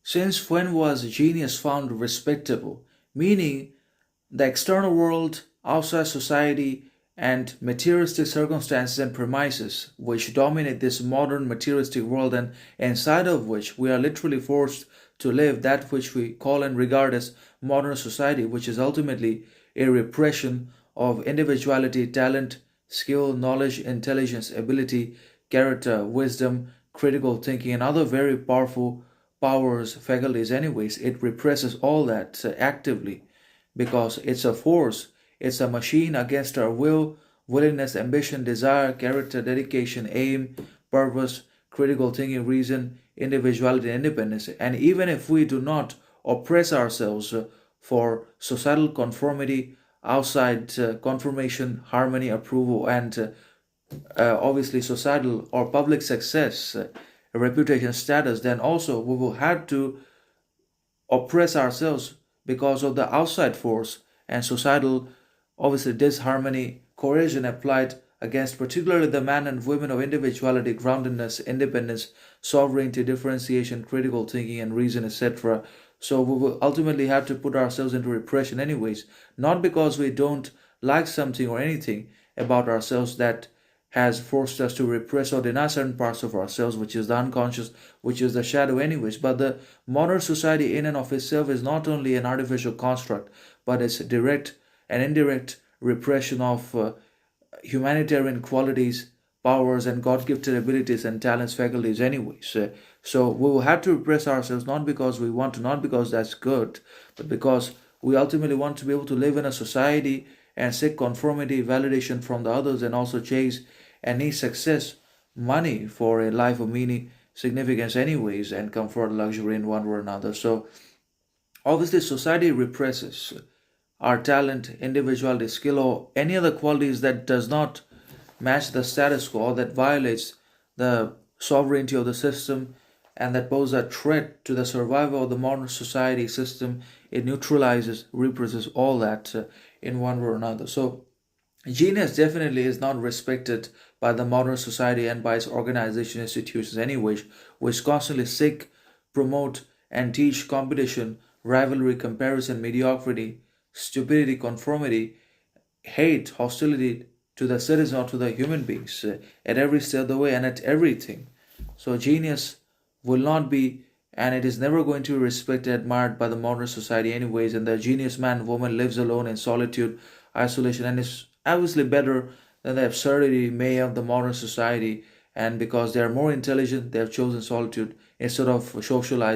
Since when was genius found respectable? Meaning, the external world, outside society, and materialistic circumstances and premises which dominate this modern materialistic world, and inside of which we are literally forced to live that which we call and regard as modern society, which is ultimately a repression of individuality, talent, skill, knowledge, intelligence, ability, character, wisdom, critical thinking, and other very powerful powers, faculties. Anyways, it represses all that actively because it's a force, it's a machine against our will, willingness, ambition, desire, character, dedication, aim, purpose, critical thinking, reason, individuality, independence. And even if we do not oppress ourselves for societal conformity, outside confirmation, harmony, approval, and obviously societal or public success, reputation, status, then also we will have to oppress ourselves because of the outside force and societal, obviously, disharmony, coercion applied against particularly the men and women of individuality, groundedness, independence, sovereignty, differentiation, critical thinking, and reason, etc. So we will ultimately have to put ourselves into repression, anyways, not because we don't like something or anything about ourselves that has forced us to repress or deny certain parts of ourselves, which is the unconscious, which is the shadow, anyways. But the modern society, in and of itself, is not only an artificial construct, but it's a direct and indirect repression of humanitarian qualities, powers, and God gifted abilities and talents, faculties, anyways. So we will have to repress ourselves not because we want to, not because that's good, but because we ultimately want to be able to live in a society and seek conformity, validation from the others, and also chase and need success, money for a life of meaning, significance, anyways, and comfort, luxury in one way or another. So obviously, society represses our talent, individuality, skill, or any other qualities that does not match the status quo, that violates the sovereignty of the system, and that pose a threat to the survival of the modern society system. It neutralizes, represses all that in one way or another. So genius definitely is not respected by the modern society and by its organization institutions anyway, which constantly seek, promote, and teach competition, rivalry, comparison, mediocrity, stupidity, conformity, hate, hostility to the citizen or to the human beings at every step of the way and at everything. So genius will not be, and it is never going to be respected, admired by the modern society anyways. And the genius man, woman lives alone in solitude, isolation, and is obviously better than the absurdity, may of the modern society. And because they are more intelligent, they have chosen solitude instead of socializing.